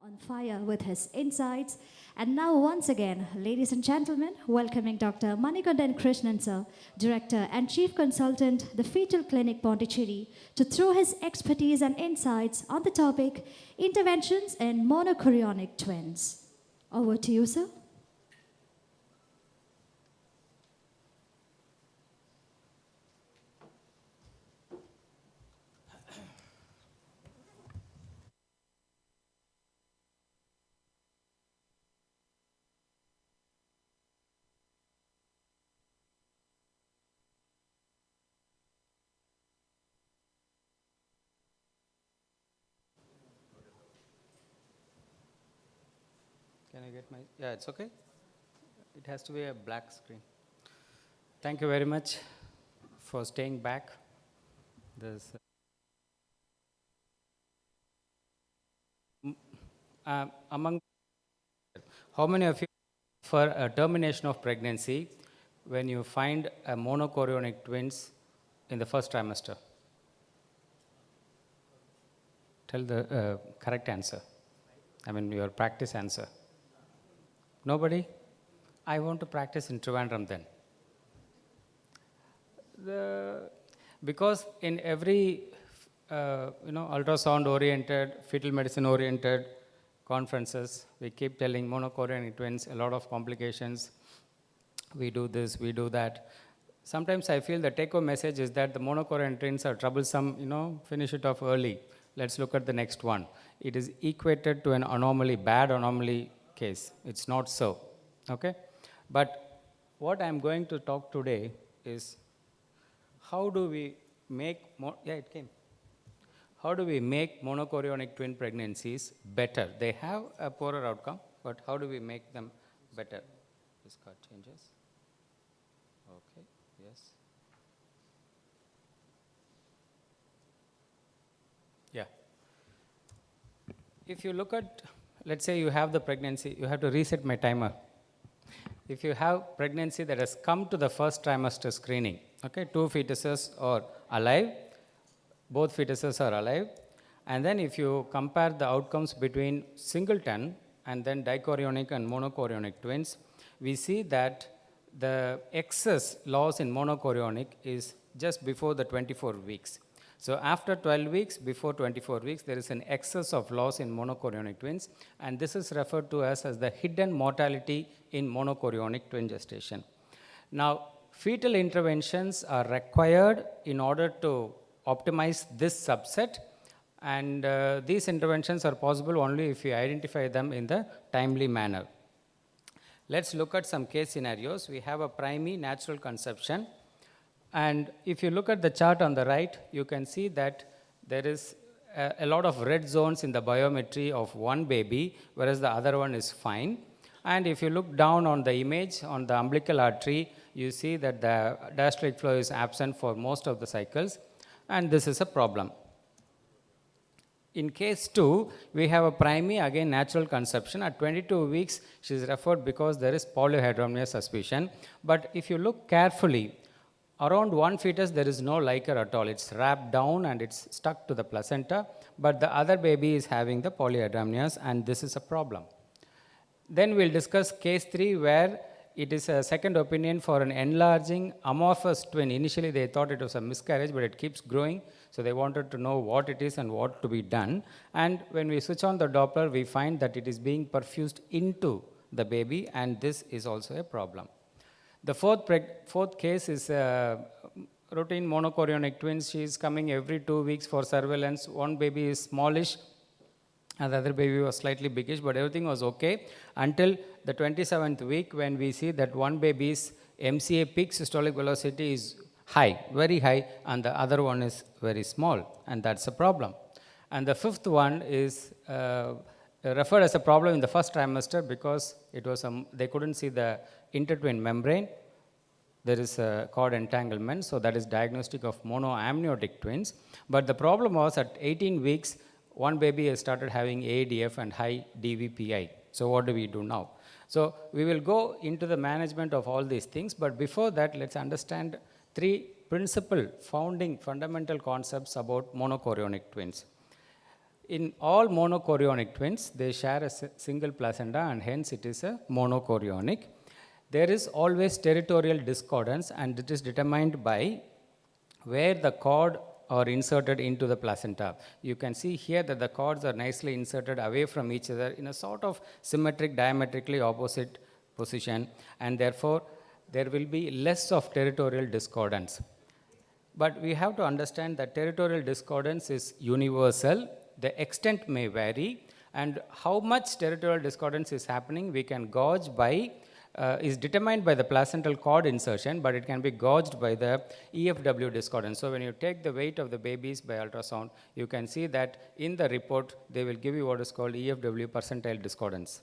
on fire with his insights. And now, once again, ladies and gentlemen, welcoming Dr. Manikandan Krishnan sir, Director and Chief Consultant, the Fetal Clinic Pondicherry, to throw his expertise and insights on the topic Interventions in Monochorionic Twins. Over to you, sir. Can I get my, yeah, it's okay. It has to be a black screen. Thank you very much for staying back. This, among, how many of you, for a termination of pregnancy, when you find a monochorionic twins in the first trimester? Tell the correct answer. I mean, your practice answer. Nobody? I want to practice in Trivandrum then. Because in every ultrasound-oriented, fetal medicine-oriented conferences, we keep telling monochorionic twins, a lot of complications. We do this, we do that. Sometimes I feel the take-home message is that the monochorionic twins are troublesome, finish it off early. Let's look at the next one. It is equated to an anomaly, bad anomaly case. It's not so, okay? But what I'm going to talk today is how do we make, how do we make monochorionic twin pregnancies better? They have a poorer outcome, but how do we make them better? This card changes. Okay, yes. Yeah. If you look at, let's say you have the pregnancy, you have to reset my timer. If you have pregnancy that has come to the first trimester screening, okay, 2 fetuses are alive, both fetuses are alive, and then if you compare the outcomes between singleton and then dichorionic and monochorionic twins, we see that the excess loss in monochorionic is just before the 24 weeks. So after 12 weeks, before 24 weeks, there is an excess of loss in monochorionic twins, and this is referred to as the hidden mortality in monochorionic twin gestation. Now, fetal interventions are required in order to optimize this subset, and these interventions are possible only if you identify them in the timely manner. Let's look at some case scenarios. We have a primary natural conception. And if you look at the chart on the right, you can see that there is a lot of red zones in the biometry of one baby, whereas the other one is fine. And if you look down on the image, on the umbilical artery, you see that the diastolic flow is absent for most of the cycles, and this is a problem. In case 2, we have a primary, again natural conception. At 22 weeks, she is referred because there is polyhydramnios suspicion. But if you look carefully, around one fetus, there is no liquor at all. It's wrapped down and it's stuck to the placenta, but the other baby is having the polyhydramnios, and this is a problem. Then we'll discuss case 3, where it is a second opinion for an enlarging amorphous twin. Initially, they thought it was a miscarriage, but it keeps growing, so they wanted to know what it is and what to be done. And when we switch on the Doppler, we find that it is being perfused into the baby, and this is also a problem. The fourth case is routine monochorionic twins. She is coming every 2 weeks for surveillance. One baby is smallish, and the other baby was slightly biggish, but everything was okay until the 27th week, when we see that one baby's MCA peak systolic velocity is high, very high, and the other one is very small, and that's a problem. And the fifth one is referred as a problem in the first trimester because it was they couldn't see the intertwin membrane. There is a cord entanglement, so that is diagnostic of monoamniotic twins. But the problem was at 18 weeks, one baby has started having ADF and high DVPI. So what do we do now? So we will go into the management of all these things, but before that, let's understand 3 principal fundamental concepts about monochorionic twins. In all monochorionic twins, they share a single placenta and hence it is a monochorionic. There is always territorial discordance and it is determined by where the cord are inserted into the placenta. You can see here that the cords are nicely inserted away from each other in a sort of symmetric, diametrically opposite position, and therefore there will be less of territorial discordance. But we have to understand that territorial discordance is universal. The extent may vary, and how much territorial discordance is happening we can gauge by is determined by the placental cord insertion, but it can be gauged by the EFW discordance. So when you take the weight of the babies by ultrasound, you can see that in the report they will give you what is called EFW percentile discordance.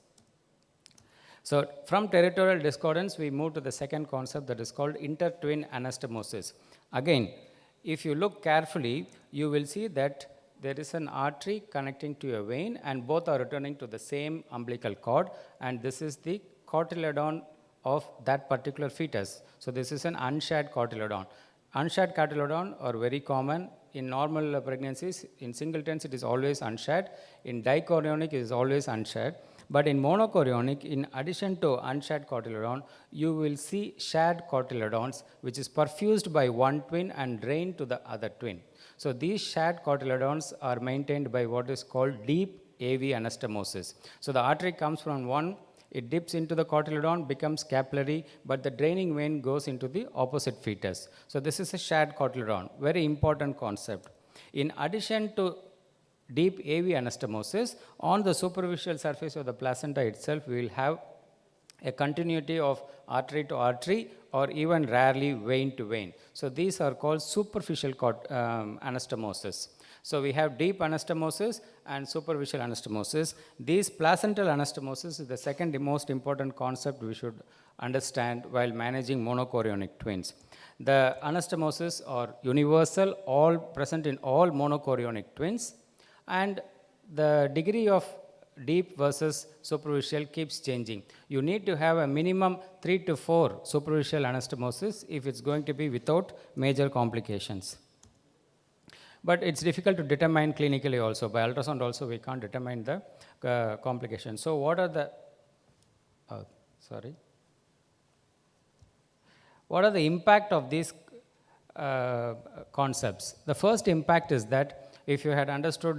So from territorial discordance, we move to the second concept that is called intertwin anastomosis. Again, if you look carefully, you will see that there is an artery connecting to a vein and both are returning to the same umbilical cord, and this is the cotyledon of that particular fetus. So this is an unshared cotyledon. Unshared cotyledon are very common in normal pregnancies. In singletons, it is always unshared. In dichorionic, it is always unshared. But in monochorionic, in addition to unshared cotyledon, you will see shared cotyledons, which is perfused by one twin and drained to the other twin. So these shared cotyledons are maintained by what is called deep AV anastomosis. So the artery comes from one, it dips into the cotyledon, becomes capillary, but the draining vein goes into the opposite fetus. So this is a shared cotyledon, very important concept. In addition to deep AV anastomosis, on the superficial surface of the placenta itself, we will have a continuity of artery to artery or even rarely vein to vein. So these are called superficial anastomosis. So we have deep anastomosis and superficial anastomosis. These placental anastomosis is the second most important concept we should understand while managing monochorionic twins. The anastomosis are universal, all present in all monochorionic twins, and the degree of deep versus superficial keeps changing. You need to have a minimum 3 to 4 superficial anastomosis if it's going to be without major complications. But it's difficult to determine clinically also. By ultrasound also we can't determine the complications. So what are the, what are the impact of these concepts? The first impact is that if you had understood,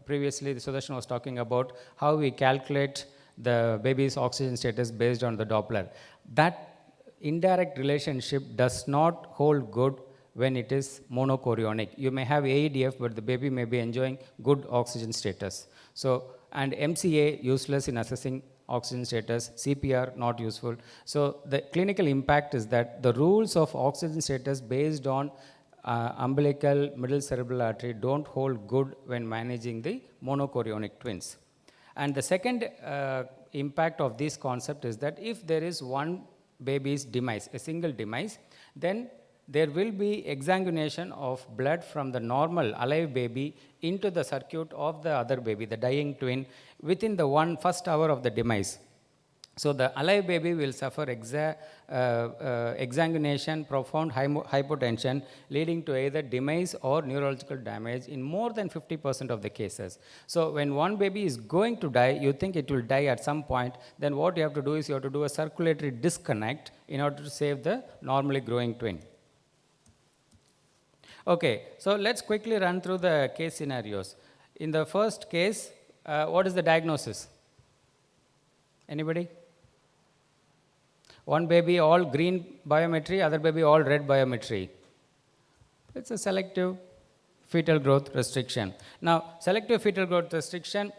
previously Sudarshan was talking about how we calculate the baby's oxygen status based on the Doppler. That indirect relationship does not hold good when it is monochorionic. You may have AEDF, but the baby may be enjoying good oxygen status. So, and MCA useless in assessing oxygen status, CPR not useful. So the clinical impact is that the rules of oxygen status based on umbilical middle cerebral artery don't hold good when managing the monochorionic twins. And the second impact of this concept is that if there is one baby's demise, a single demise, then there will be exsanguination of blood from the normal alive baby into the circuit of the other baby, the dying twin, within the first hour of the demise. So the alive baby will suffer exsanguination, profound hypotension, leading to either demise or neurological damage in more than 50% of the cases. So when one baby is going to die, you think it will die at some point, then what you have to do is you have to do a circulatory disconnect in order to save the normally growing twin. Okay, so let's quickly run through the case scenarios. In the first case, what is the diagnosis? Anybody? One baby all green biometry, other baby all red biometry. It's a selective fetal growth restriction. Now, selective fetal growth restriction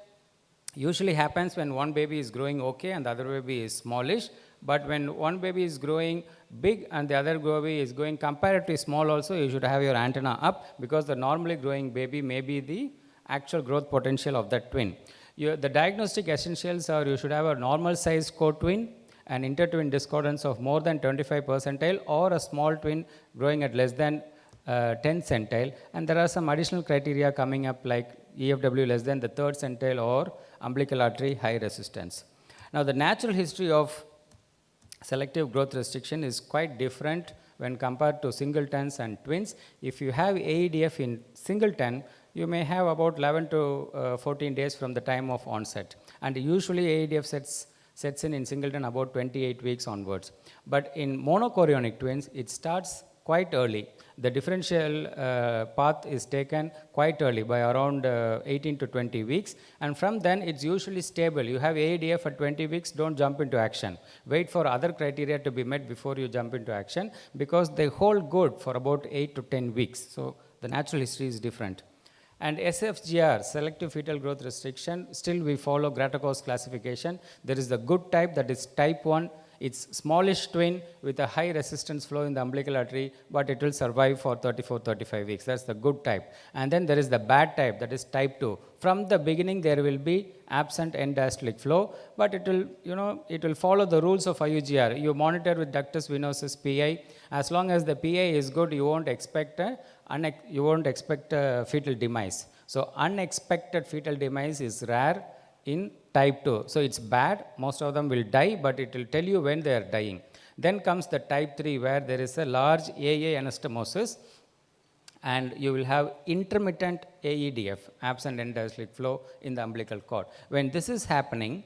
usually happens when one baby is growing okay and the other baby is smallish. But when one baby is growing big and the other baby is growing comparatively small also, you should have your antenna up because the normally growing baby may be the actual growth potential of that twin. The diagnostic essentials are you should have a normal sized co-twin, an intertwin discordance of more than 25 percentile or a small twin growing at less than 10 centile, and there are some additional criteria coming up like EFW less than the 3rd centile or umbilical artery high resistance. Now the natural history of selective growth restriction is quite different when compared to singletons and twins. If you have AEDF in singleton, you may have about 11 to 14 days from the time of onset. And usually AEDF sets in singleton about 28 weeks onwards. But in monochorionic twins, it starts quite early. The differential path is taken quite early by around 18 to 20 weeks, and from then it's usually stable. You have AEDF at 20 weeks, don't jump into action. Wait for other criteria to be met before you jump into action, because they hold good for about 8 to 10 weeks. So the natural history is different. And SFGR, selective fetal growth restriction, still we follow Gratakov's classification. There is the good type, that is type 1. It's smallish twin with a high resistance flow in the umbilical artery, but it will survive for 34-35 weeks. That's the good type. And then there is the bad type, that is type 2. From the beginning, there will be absent end diastolic flow, but it will follow the rules of IUGR. You monitor with ductus venosus PI. As long as the PI is good, you won't expect a fetal demise. So unexpected fetal demise is rare in type 2. So it's bad, most of them will die, but it will tell you when they are dying. Then comes the type 3, where there is a large AA anastomosis, and you will have intermittent AEDF, absent end diastolic flow in the umbilical cord. When this is happening,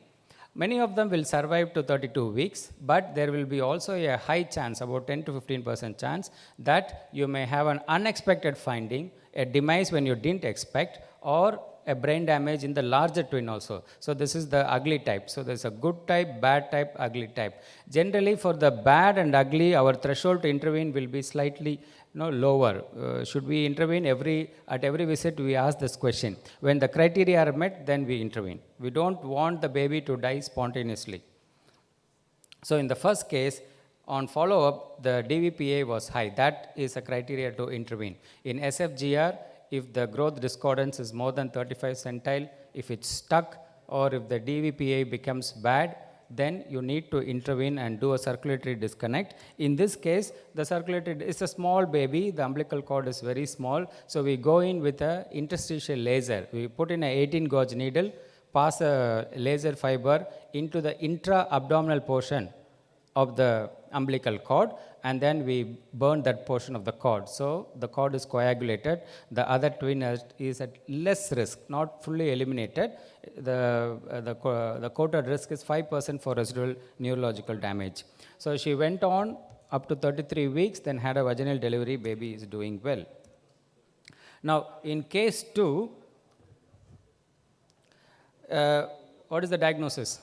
many of them will survive to 32 weeks, but there will be also a high chance, about 10 to 15% chance, that you may have an unexpected finding, a demise when you didn't expect, or a brain damage in the larger twin also. So this is the ugly type. So there's a good type, bad type, ugly type. Generally for the bad and ugly, our threshold to intervene will be slightly lower. Should we intervene at every visit? We ask this question. When the criteria are met, then we intervene. We don't want the baby to die spontaneously. So in the first case, on follow-up, the DVPA was high. That is a criteria to intervene. In SFGR, if the growth discordance is more than 35 centile, if it's stuck, or if the DVPA becomes bad, then you need to intervene and do a circulatory disconnect. In this case, the circulatory is a small baby, the umbilical cord is very small, so we go in with an interstitial laser. We put in an 18 gauge needle, pass a laser fiber into the intra-abdominal portion of the umbilical cord, and then we burn that portion of the cord. So the cord is coagulated. The other twin is at less risk, not fully eliminated. The quoted risk is 5% for residual neurological damage. So she went on up to 33 weeks, then had a vaginal delivery. Baby is doing well. Now, in case 2, what is the diagnosis?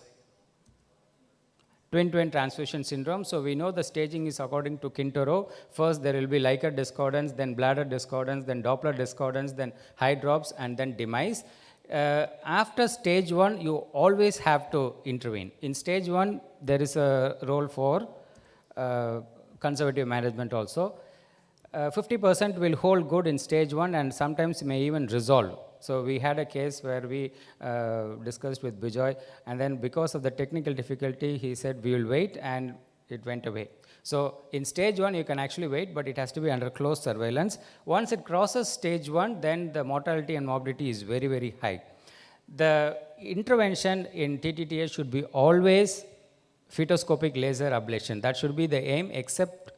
Twin-twin transfusion syndrome. So we know the staging is according to Kintaro. First there will be Leica discordance, then bladder discordance, then Doppler discordance, then high drops, and then demise. After stage 1, you always have to intervene. In stage 1, there is a role for conservative management also. 50% will hold good in stage 1 and sometimes may even resolve. So we had a case where we discussed with Bijoy, and then because of the technical difficulty, he said we will wait, and it went away. So in stage 1, you can actually wait, but it has to be under close surveillance. Once it crosses stage 1, then the mortality and morbidity is very, very high. The intervention in TTTS should be always fetoscopic laser ablation. That should be the aim, except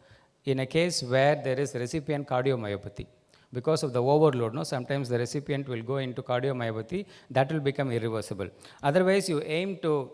in a case where there is recipient cardiomyopathy. Because of the overload, sometimes the recipient will go into cardiomyopathy, that will become irreversible. Otherwise, you aim to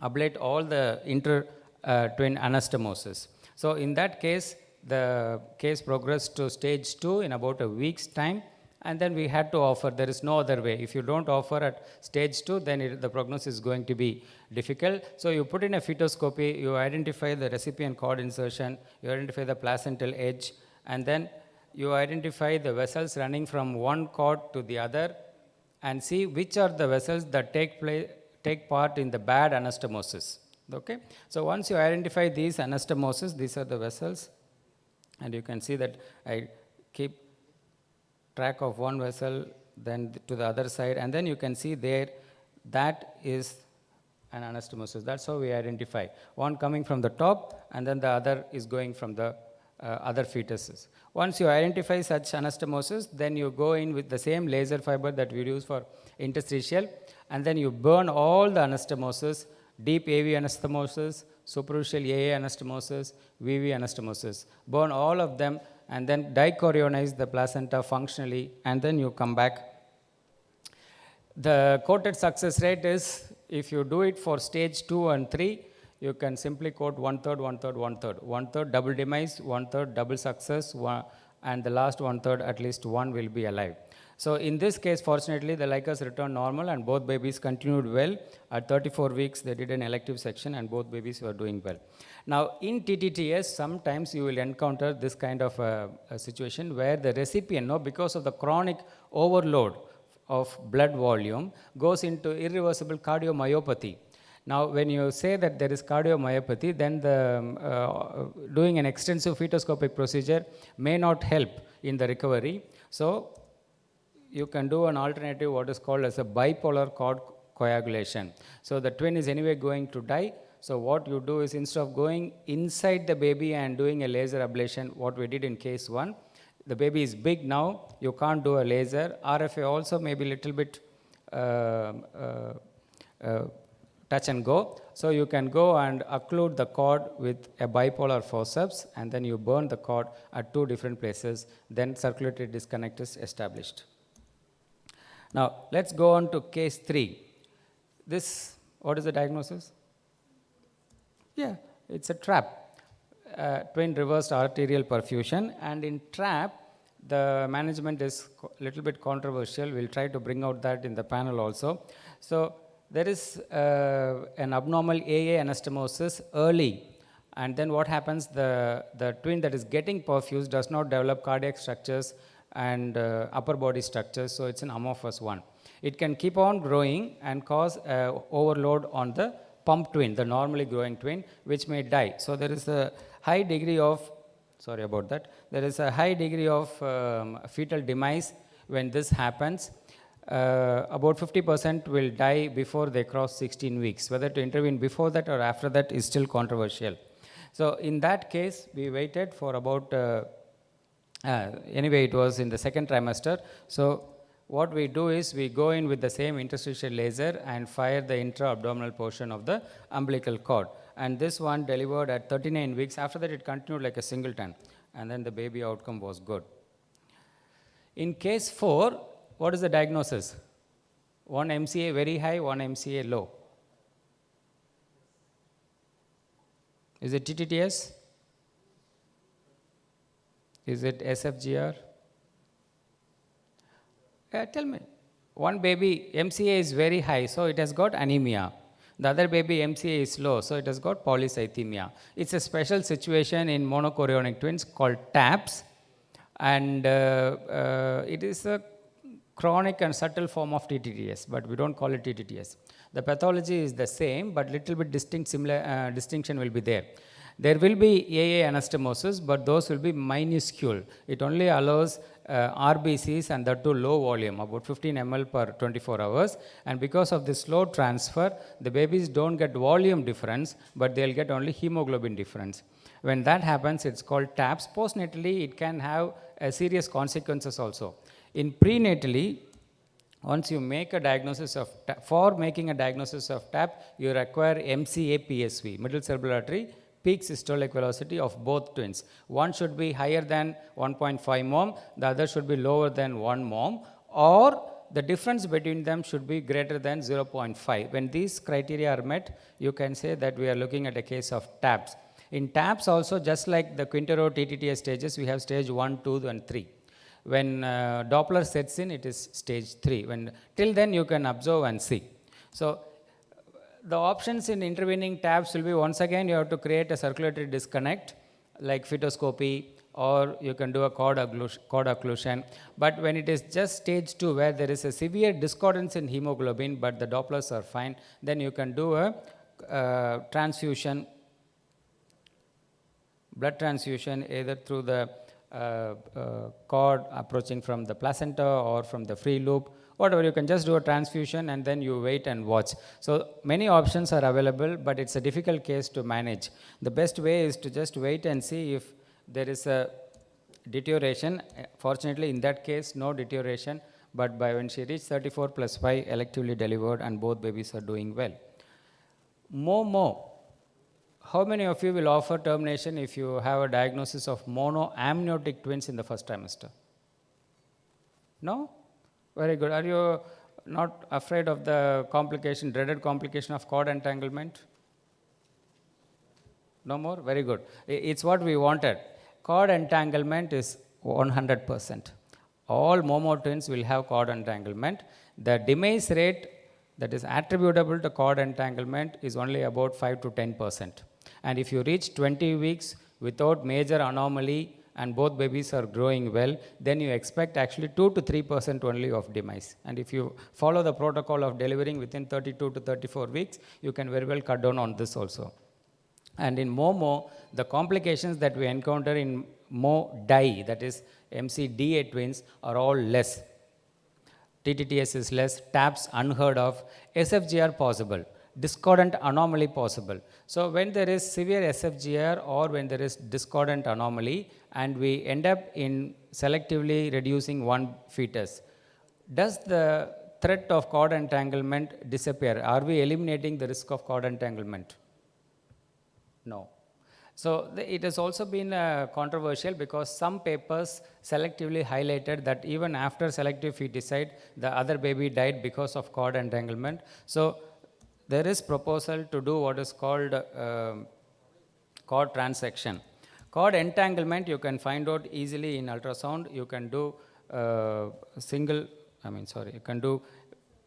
ablate all the inter-twin anastomosis. So in that case, the case progressed to stage 2 in about a week's time, and then we had to offer. There is no other way. If you don't offer at stage 2, then the prognosis is going to be difficult. So you put in a fetoscopy, you identify the recipient cord insertion, you identify the placental edge, and then you identify the vessels running from one cord to the other, and see which are the vessels that take part in the bad anastomosis. Okay? So once you identify these anastomosis, these are the vessels, and you can see that I keep track of one vessel, then to the other side, and then you can see there that is an anastomosis. That's how we identify. One coming from the top, and then the other is going from the other fetuses. Once you identify such anastomosis, then you go in with the same laser fiber that we use for interstitial, and then you burn all the anastomosis, deep AV anastomosis, superficial AA anastomosis, VV anastomosis. Burn all of them and then dichorionize the placenta functionally, and then you come back. The quoted success rate is, if you do it for stage 2 and 3, you can simply quote 1/3, 1/3, 1/3. 1/3 double demise, 1/3 double success, and the last 1/3 at least one will be alive. So in this case, fortunately, the Lycus returned normal and both babies continued well. At 34 weeks, they did an elective section and both babies were doing well. Now, in TTTS, sometimes you will encounter this kind of a situation where the recipient, because of the chronic overload of blood volume, goes into irreversible cardiomyopathy. Now, when you say that there is cardiomyopathy, then doing an extensive fetoscopic procedure may not help in the recovery. So, you can do an alternative, what is called as a bipolar cord coagulation. So, the twin is anyway going to die. So, what you do is, instead of going inside the baby and doing a laser ablation, what we did in case 1, the baby is big now, you can't do a laser. RFA also may be a little bit touch and go. So you can go and occlude the cord with a bipolar forceps, and then you burn the cord at 2 different places, then circulatory disconnect is established. Now, let's go on to case 3. This, what is the diagnosis? Yeah, it's a TRAP, twin reversed arterial perfusion, and in TRAP, the management is a little bit controversial. We'll try to bring out that in the panel also. So, there is an abnormal AA anastomosis early, and then what happens, the twin that is getting perfused does not develop cardiac structures and upper body structures, so it's an amorphous one. It can keep on growing and cause overload on the pump twin, the normally growing twin, which may die. So there is a high degree of, sorry about that, there is a high degree of fetal demise when this happens. About 50% will die before they cross 16 weeks. Whether to intervene before that or after that is still controversial. So in that case, we waited for about, anyway, it was in the second trimester. So what we do is we go in with the same interstitial laser and fire the intra-abdominal portion of the umbilical cord. And this one delivered at 39 weeks. After that, it continued like a singleton. And then the baby outcome was good. In case 4, what is the diagnosis? One MCA very high, one MCA low. Is it TTTS? Is it SFGR? Tell me. One baby MCA is very high, so it has got anemia. The other baby MCA is low, so it has got polycythemia. It's a special situation in monochorionic twins called TAPS, and it is a chronic and subtle form of TTTS, but we don't call it TTTS. The pathology is the same, but little bit distinction will be there. There will be AA anastomosis, but those will be minuscule. It only allows RBCs, and that to low volume, about 15 ml per 24 hours. And because of this slow transfer, the babies don't get volume difference, but they'll get only hemoglobin difference. When that happens, it's called TAPS. Postnatally, it can have serious consequences also. In prenatally, once you make a diagnosis of TAP, for making a diagnosis of TAP, you require MCA PSV, middle cerebral artery, peak systolic velocity of both twins. One should be higher than 1.5 mom, the other should be lower than 1 mom, or the difference between them should be greater than 0.5. When these criteria are met, you can say that we are looking at a case of TAPS. In TAPS also, just like the Quintero TTTS stages, we have stage 1, 2, and 3. When Doppler sets in, it is stage 3. Till then, you can observe and see. So the options in intervening TAPS will be, once again, you have to create a circulatory disconnect like fetoscopy, or you can do a cord occlusion. But when it is just stage 2, where there is a severe discordance in hemoglobin, but the Dopplers are fine, then you can do a transfusion, blood transfusion, either through the cord approaching from the placenta or from the free loop, whatever. You can just do a transfusion and then you wait and watch. So many options are available, but it's a difficult case to manage. The best way is to just wait and see if there is a deterioration. Fortunately, in that case, no deterioration, but by when she reached 34 plus 5, electively delivered, and both babies are doing well. Momo, How many of you will offer termination if you have a diagnosis of monoamniotic twins in the first trimester? No? Very good. Are you not afraid of the complication, dreaded complication of cord entanglement? No more? Very good. It's what we wanted. Cord entanglement is 100%. All Momo twins will have cord entanglement. The demise rate that is attributable to cord entanglement is only about 5 to 10%. And if you reach 20 weeks without major anomaly and both babies are growing well, then you expect actually 2 to 3% only of demise. And if you follow the protocol of delivering within 32 to 34 weeks, you can very well cut down on this also. And in Momo, the complications that we encounter in Mo-DI, that is MC-DA twins, are all less. TTTS is less, TAPS unheard of, SFGR possible, discordant anomaly possible. So when there is severe SFGR or when there is discordant anomaly and we end up in selectively reducing one fetus, does the threat of cord entanglement disappear? Are we eliminating the risk of cord entanglement? No. So it has also been controversial because some papers selectively highlighted that even after selective feticide, the other baby died because of cord entanglement. So there is proposal to do what is called cord transection. Cord entanglement you can find out easily in ultrasound. You can do you can do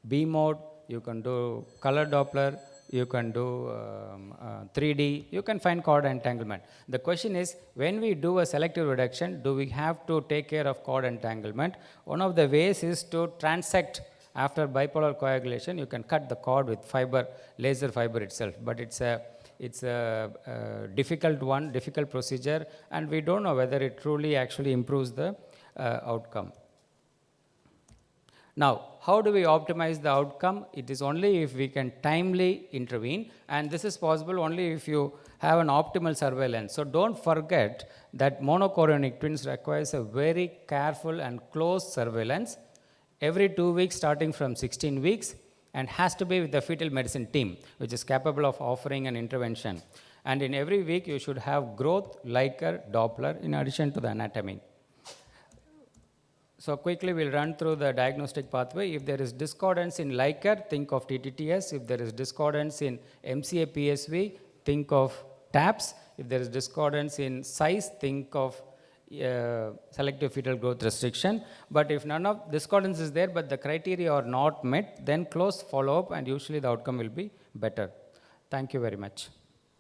B mode, you can do color Doppler, you can do 3D, you can find cord entanglement. The question is, when we do a selective reduction, do we have to take care of cord entanglement? One of the ways is to transect. After bipolar coagulation, you can cut the cord with fiber, laser fiber itself, but it's a difficult procedure, and we don't know whether it truly actually improves the outcome. Now, how do we optimize the outcome? It is only if we can timely intervene, and this is possible only if you have an optimal surveillance. So don't forget that monochorionic twins requires a very careful and close surveillance every 2 weeks starting from 16 weeks, and has to be with the fetal medicine team, which is capable of offering an intervention. And in every week, you should have growth, Leica, Doppler, in addition to the anatomy. So quickly we'll run through the diagnostic pathway. If there is discordance in Leica, think of TTTS. If there is discordance in MCA PSV, think of TAPS. If there is discordance in size, think of selective fetal growth restriction. But if none of discordance is there, but the criteria are not met, then close follow-up and usually the outcome will be better. Thank you very much.